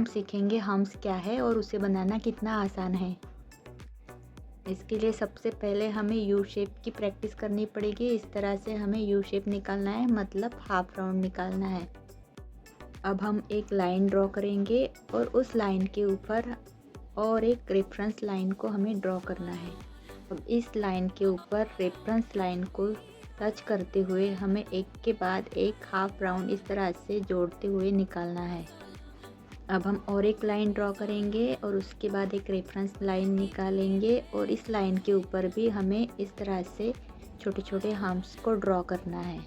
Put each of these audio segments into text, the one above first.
हम सीखेंगे हम्स क्या है और उसे बनाना कितना आसान है। इसके लिए सबसे पहले हमें यू शेप की प्रैक्टिस करनी पड़ेगी। इस तरह से हमें यू शेप निकालना है, मतलब हाफ राउंड निकालना है। अब हम एक लाइन ड्रॉ करेंगे और उस लाइन के ऊपर और एक रेफरेंस लाइन को हमें ड्रॉ करना है। अब इस लाइन के ऊपर रेफरेंस लाइन को टच करते हुए हमें एक के बाद एक हाफ राउंड इस तरह से जोड़ते हुए निकालना है। अब हम और एक लाइन ड्रॉ करेंगे और उसके बाद एक रेफरेंस लाइन निकालेंगे और इस लाइन के ऊपर भी हमें इस तरह से छोटे छोटे हम्स को ड्रॉ करना है।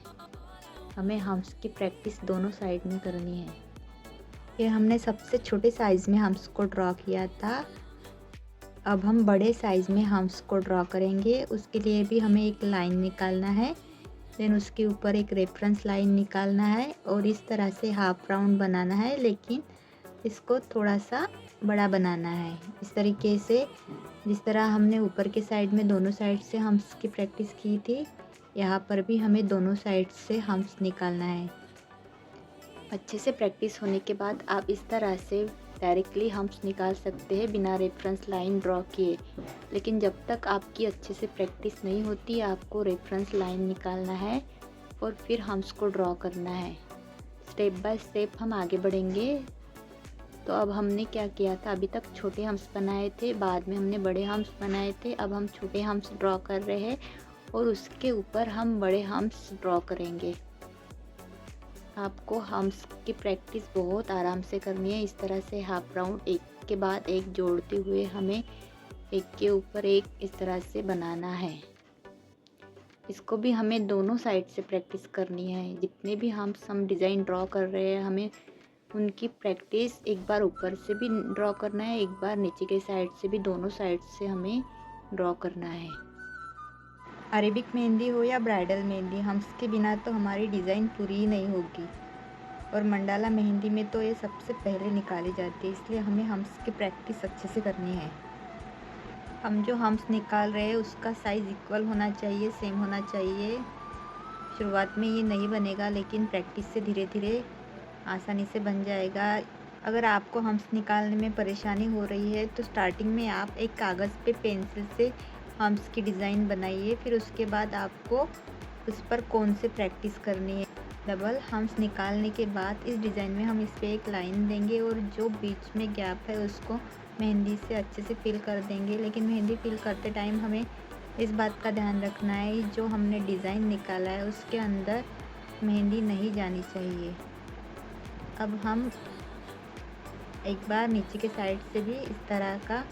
हमें हम्स की प्रैक्टिस दोनों साइड में करनी है। ये हमने सबसे छोटे साइज़ में हम्स को ड्रॉ किया था। अब हम बड़े साइज़ में हम्स को ड्रॉ करेंगे। उसके लिए भी हमें एक लाइन निकालना है, देन उसके ऊपर एक रेफरेंस लाइन निकालना है और इस तरह से हाफ राउंड बनाना है, लेकिन इसको थोड़ा सा बड़ा बनाना है। इस तरीके से जिस तरह हमने ऊपर के साइड में दोनों साइड से हम्स की प्रैक्टिस की थी, यहाँ पर भी हमें दोनों साइड से हम्स निकालना है। अच्छे से प्रैक्टिस होने के बाद आप इस तरह से डायरेक्टली हम्स निकाल सकते हैं बिना रेफरेंस लाइन ड्रॉ किए। लेकिन जब तक आपकी अच्छे से प्रैक्टिस नहीं होती, आपको रेफरेंस लाइन निकालना है और फिर हम्स को ड्रॉ करना है। स्टेप बाय स्टेप हम आगे बढ़ेंगे। तो अब हमने क्या किया था, अभी तक छोटे हम्स बनाए थे, बाद में हमने बड़े हम्स बनाए थे। अब हम छोटे हम्स ड्रॉ कर रहे हैं और उसके ऊपर हम बड़े हम्स ड्रॉ करेंगे। आपको हम्स की प्रैक्टिस बहुत आराम से करनी है। इस तरह से हाफ राउंड एक के बाद एक जोड़ते हुए हमें एक के ऊपर एक इस तरह से बनाना है। इसको भी हमें दोनों साइड से प्रैक्टिस करनी है। जितने भी हम्स हम डिज़ाइन ड्रॉ कर रहे हैं, हमें उनकी प्रैक्टिस एक बार ऊपर से भी ड्रॉ करना है, एक बार नीचे के साइड से भी, दोनों साइड से हमें ड्रॉ करना है। अरेबिक मेहंदी हो या ब्राइडल मेहंदी, हम्स के बिना तो हमारी डिज़ाइन पूरी ही नहीं होगी। और मंडाला मेहंदी में तो ये सबसे पहले निकाली जाती है, इसलिए हमें हम्स की प्रैक्टिस अच्छे से करनी है। हम जो हम्स निकाल रहे हैं उसका साइज़ इक्वल होना चाहिए, सेम होना चाहिए। शुरुआत में ये नहीं बनेगा, लेकिन प्रैक्टिस से धीरे धीरे आसानी से बन जाएगा। अगर आपको हम्स निकालने में परेशानी हो रही है तो स्टार्टिंग में आप एक कागज़ पे पेंसिल से हम्स की डिज़ाइन बनाइए, फिर उसके बाद आपको उस पर कौन से प्रैक्टिस करनी है। डबल हम्स निकालने के बाद इस डिज़ाइन में हम इस पर एक लाइन देंगे और जो बीच में गैप है उसको मेहंदी से अच्छे से फिल कर देंगे। लेकिन मेहंदी फिल करते टाइम हमें इस बात का ध्यान रखना है, जो हमने डिज़ाइन निकाला है उसके अंदर मेहंदी नहीं जानी चाहिए। अब हम एक बार नीचे के साइड से भी इस तरह का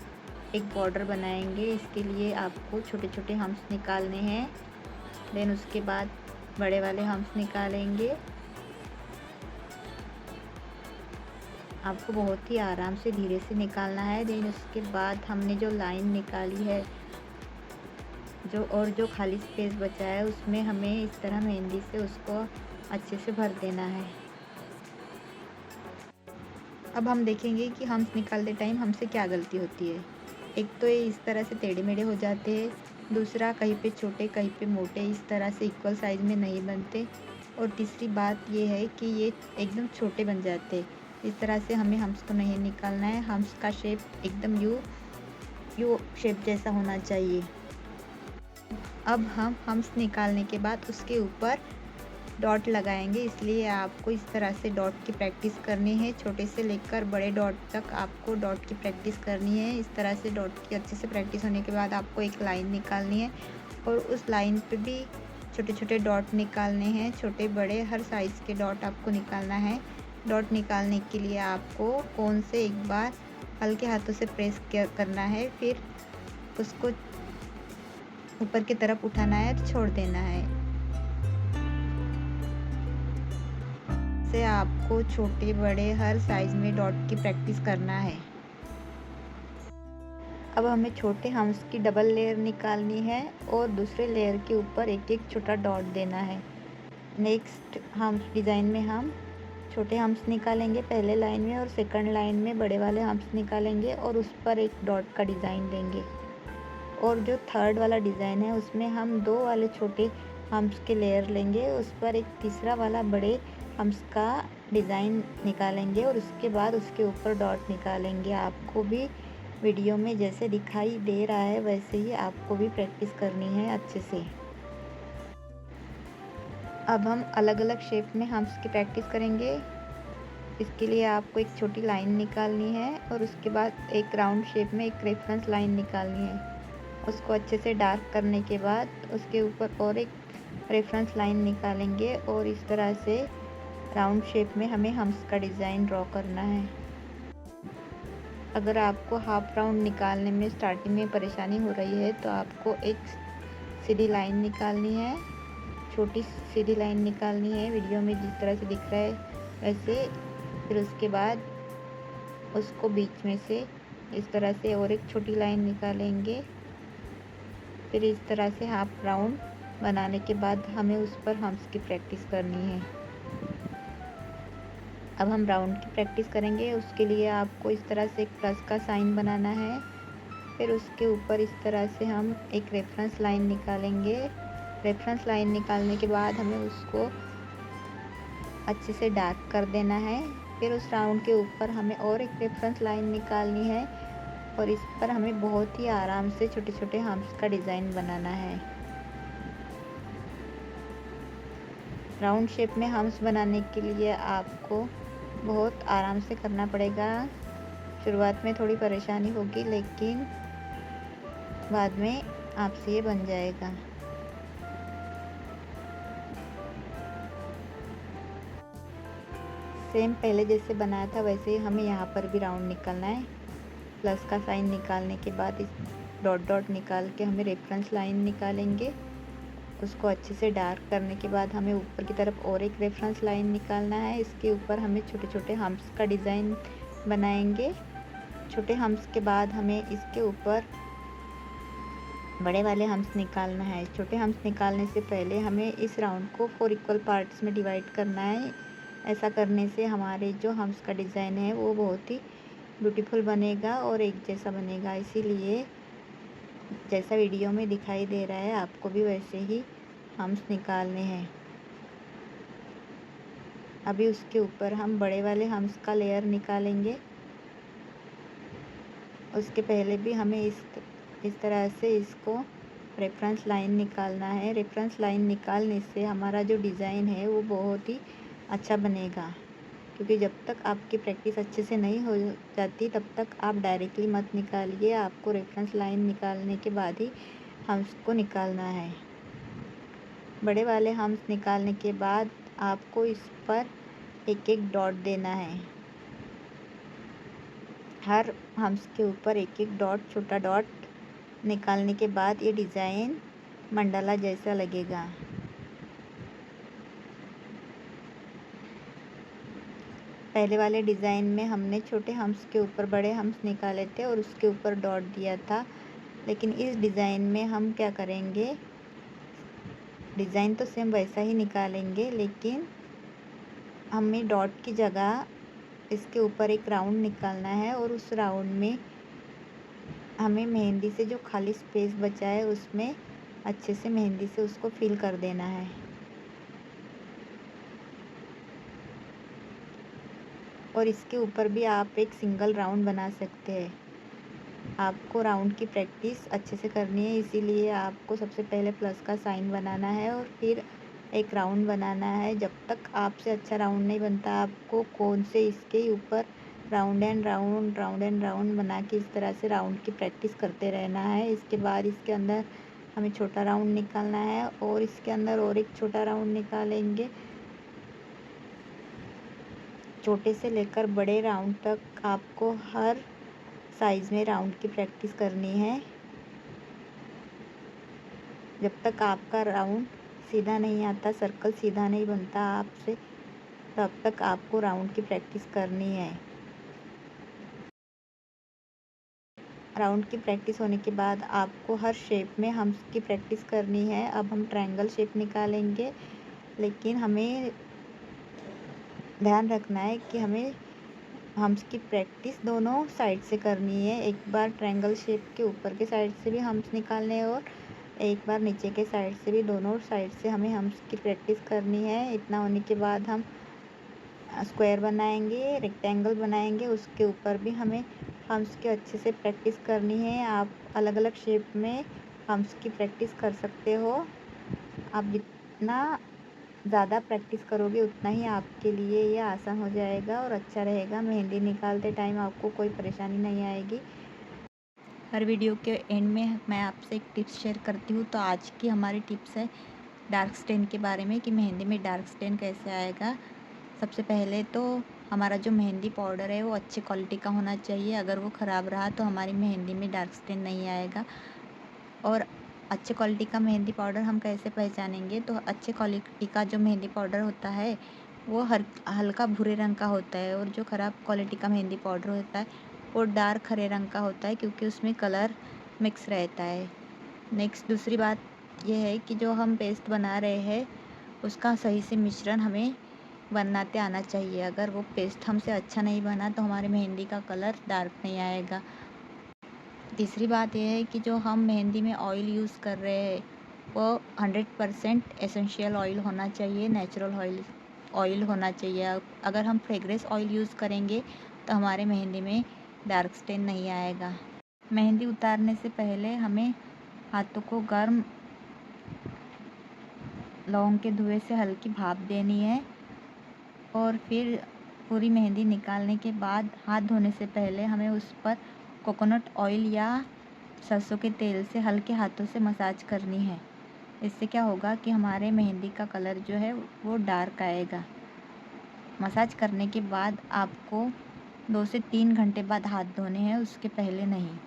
एक बॉर्डर बनाएंगे। इसके लिए आपको छोटे छोटे हम्स निकालने हैं, देन उसके बाद बड़े वाले हम्स निकालेंगे। आपको बहुत ही आराम से धीरे से निकालना है। देन उसके बाद हमने जो लाइन निकाली है, जो खाली स्पेस बचा है, उसमें हमें इस तरह मेहंदी से उसको अच्छे से भर देना है। अब हम देखेंगे कि हम्स निकालते टाइम हमसे क्या गलती होती है। एक तो ये इस तरह से टेढ़े मेढ़े हो जाते हैं, दूसरा कहीं पे छोटे कहीं पे मोटे, इस तरह से इक्वल साइज़ में नहीं बनते, और तीसरी बात ये है कि ये एकदम छोटे बन जाते हैं। इस तरह से हमें हम्स को नहीं निकालना है। हम्स का शेप एकदम यू शेप जैसा होना चाहिए। अब हम हम्स निकालने के बाद उसके ऊपर डॉट लगाएंगे, इसलिए आपको इस तरह से डॉट की प्रैक्टिस करनी है। छोटे से लेकर बड़े डॉट तक आपको डॉट की प्रैक्टिस करनी है। इस तरह से डॉट की अच्छे से प्रैक्टिस होने के बाद आपको एक लाइन निकालनी है और उस लाइन पे भी छोटे छोटे डॉट निकालने हैं। छोटे बड़े हर साइज़ के डॉट आपको निकालना है। डॉट निकालने के लिए आपको कोन से एक बार हल्के हाथों से प्रेस करना है, फिर उसको ऊपर की तरफ उठाना है और छोड़ देना है। से आपको छोटे बड़े हर साइज़ में डॉट की प्रैक्टिस करना है। अब हमें छोटे हम्स की डबल लेयर निकालनी है और दूसरे लेयर के ऊपर एक एक छोटा डॉट देना है। नेक्स्ट हम्स डिज़ाइन में हम छोटे हम्स निकालेंगे पहले लाइन में, और सेकंड लाइन में बड़े वाले हम्स निकालेंगे और उस पर एक डॉट का डिज़ाइन देंगे। और जो थर्ड वाला डिज़ाइन है उसमें हम दो वाले छोटे हम्स के लेयर लेंगे, उस पर एक तीसरा वाला बड़े हम्स का डिज़ाइन निकालेंगे और उसके बाद उसके ऊपर डॉट निकालेंगे। आपको भी वीडियो में जैसे दिखाई दे रहा है वैसे ही आपको भी प्रैक्टिस करनी है अच्छे से। अब हम अलग अलग शेप में हम्स की प्रैक्टिस करेंगे। इसके लिए आपको एक छोटी लाइन निकालनी है और उसके बाद एक राउंड शेप में एक रेफरेंस लाइन निकालनी है। उसको अच्छे से डार्क करने के बाद उसके ऊपर और एक रेफरेंस लाइन निकालेंगे और इस तरह से राउंड शेप में हमें हम्स का डिज़ाइन ड्रॉ करना है। अगर आपको हाफ राउंड निकालने में स्टार्टिंग में परेशानी हो रही है तो आपको एक सीधी लाइन निकालनी है, छोटी सीधी लाइन निकालनी है वीडियो में जिस तरह से दिख रहा है वैसे। फिर उसके बाद उसको बीच में से इस तरह से और एक छोटी लाइन निकालेंगे। फिर इस तरह से हाफ राउंड बनाने के बाद हमें उस पर हम्स की प्रैक्टिस करनी है। अब हम राउंड की प्रैक्टिस करेंगे। उसके लिए आपको इस तरह से एक प्लस का साइन बनाना है। फिर उसके ऊपर इस तरह से हम एक रेफरेंस लाइन निकालेंगे। रेफरेंस लाइन निकालने के बाद हमें उसको अच्छे से डार्क कर देना है। फिर उस राउंड के ऊपर हमें और एक रेफरेंस लाइन निकालनी है और इस पर हमें बहुत ही आराम से छोटे छोटे हम्स का डिज़ाइन बनाना है। राउंड शेप में हम्स बनाने के लिए आपको बहुत आराम से करना पड़ेगा। शुरुआत में थोड़ी परेशानी होगी लेकिन बाद में आपसे ये बन जाएगा। सेम पहले जैसे बनाया था वैसे ही हमें यहाँ पर भी राउंड निकालना है। प्लस का साइन निकालने के बाद इस डॉट डॉट निकाल के हमें रेफरेंस लाइन निकालेंगे। उसको अच्छे से डार्क करने के बाद हमें ऊपर की तरफ और एक रेफरेंस लाइन निकालना है। इसके ऊपर हमें छोटे छोटे हम्स का डिज़ाइन बनाएंगे। छोटे हम्स के बाद हमें इसके ऊपर बड़े वाले हम्स निकालना है। छोटे हम्स निकालने से पहले हमें इस राउंड को 4 इक्वल पार्ट्स में डिवाइड करना है। ऐसा करने से हमारे जो हम्स का डिज़ाइन है वो बहुत ही ब्यूटीफुल बनेगा और एक जैसा बनेगा। इसीलिए जैसा वीडियो में दिखाई दे रहा है आपको भी वैसे ही हम्स निकालने हैं। अभी उसके ऊपर हम बड़े वाले हम्स का लेयर निकालेंगे। उसके पहले भी हमें इस तरह से इसको रेफरेंस लाइन निकालना है। रेफरेंस लाइन निकालने से हमारा जो डिज़ाइन है वो बहुत ही अच्छा बनेगा, क्योंकि जब तक आपकी प्रैक्टिस अच्छे से नहीं हो जाती तब तक आप डायरेक्टली मत निकालिए। आपको रेफरेंस लाइन निकालने के बाद ही हम्स को निकालना है। बड़े वाले हम्स निकालने के बाद आपको इस पर एक एक डॉट देना है। हर हम्स के ऊपर एक एक डॉट, छोटा डॉट निकालने के बाद ये डिज़ाइन मंडाला जैसा लगेगा। पहले वाले डिज़ाइन में हमने छोटे हम्स के ऊपर बड़े हम्स निकाले थे और उसके ऊपर डॉट दिया था, लेकिन इस डिज़ाइन में हम क्या करेंगे, डिज़ाइन तो सेम वैसा ही निकालेंगे लेकिन हमें डॉट की जगह इसके ऊपर एक राउंड निकालना है और उस राउंड में हमें मेहंदी से जो खाली स्पेस बचा है उसमें अच्छे से मेहंदी से उसको फिल कर देना है। और इसके ऊपर भी आप एक सिंगल राउंड बना सकते हैं। आपको राउंड की प्रैक्टिस अच्छे से करनी है, इसीलिए आपको सबसे पहले प्लस का साइन बनाना है और फिर एक राउंड बनाना है। जब तक आपसे अच्छा राउंड नहीं बनता आपको कौन से इसके ऊपर राउंड एंड राउंड बना के इस तरह से राउंड की प्रैक्टिस करते रहना है। इसके बाद इसके अंदर हमें छोटा राउंड निकालना है और इसके अंदर और एक छोटा राउंड निकालेंगे। छोटे से लेकर बड़े राउंड तक आपको हर साइज़ में राउंड की प्रैक्टिस करनी है। जब तक आपका राउंड सीधा नहीं आता, सर्कल सीधा नहीं बनता आपसे, तब तक आपको राउंड की प्रैक्टिस करनी है। राउंड की प्रैक्टिस होने के बाद आपको हर शेप में हम्स की प्रैक्टिस करनी है। अब हम ट्रायंगल शेप निकालेंगे, लेकिन हमें ध्यान रखना है कि हमें हम्स की प्रैक्टिस दोनों साइड से करनी है। एक बार ट्रायंगल शेप के ऊपर के साइड से भी हम्स निकालने हैं और एक बार नीचे के साइड से भी, दोनों साइड से हमें हम्स की प्रैक्टिस करनी है। इतना होने के बाद हम स्क्वायर बनाएंगे, रेक्टेंगल बनाएंगे, उसके ऊपर भी हमें हम्स की अच्छे से प्रैक्टिस करनी है। आप अलग अलग शेप में हम्स की प्रैक्टिस कर सकते हो। आप जितना ज़्यादा प्रैक्टिस करोगे उतना ही आपके लिए ये आसान हो जाएगा और अच्छा रहेगा। मेहंदी निकालते टाइम आपको कोई परेशानी नहीं आएगी। हर वीडियो के एंड में मैं आपसे एक टिप्स शेयर करती हूँ। तो आज की हमारी टिप्स है डार्क स्टेन के बारे में कि मेहंदी में डार्क स्टेन कैसे आएगा। सबसे पहले तो हमारा जो मेहंदी पाउडर है वो अच्छी क्वालिटी का होना चाहिए। अगर वो ख़राब रहा तो हमारी मेहंदी में डार्क स्टेन नहीं आएगा। और अच्छे क्वालिटी का मेहंदी पाउडर हम कैसे पहचानेंगे? तो अच्छे क्वालिटी का जो मेहंदी पाउडर होता है वो हल्का भूरे रंग का होता है, और जो ख़राब क्वालिटी का मेहंदी पाउडर होता है वो डार्क हरे रंग का होता है, क्योंकि उसमें कलर मिक्स रहता है। नेक्स्ट दूसरी बात ये है कि जो हम पेस्ट बना रहे हैं उसका सही से मिश्रण हमें बनाते आना चाहिए। अगर वो पेस्ट हमसे अच्छा नहीं बना तो हमारी मेहंदी का कलर डार्क नहीं आएगा। तीसरी बात यह है कि जो हम मेहंदी में ऑयल यूज़ कर रहे हैं वो 100% एसेंशियल ऑयल होना चाहिए, नेचुरल ऑयल होना चाहिए। अगर हम फ्रेग्रेंस ऑयल यूज़ करेंगे तो हमारे मेहंदी में डार्क स्टेन नहीं आएगा। मेहंदी उतारने से पहले हमें हाथों को गर्म लौंग के धुएं से हल्की भाप देनी है, और फिर पूरी मेहंदी निकालने के बाद हाथ धोने से पहले हमें उस पर कोकोनट ऑयल या सरसों के तेल से हल्के हाथों से मसाज करनी है। इससे क्या होगा कि हमारे मेहंदी का कलर जो है वो डार्क आएगा। मसाज करने के बाद आपको 2 से 3 घंटे बाद हाथ धोने हैं, उसके पहले नहीं।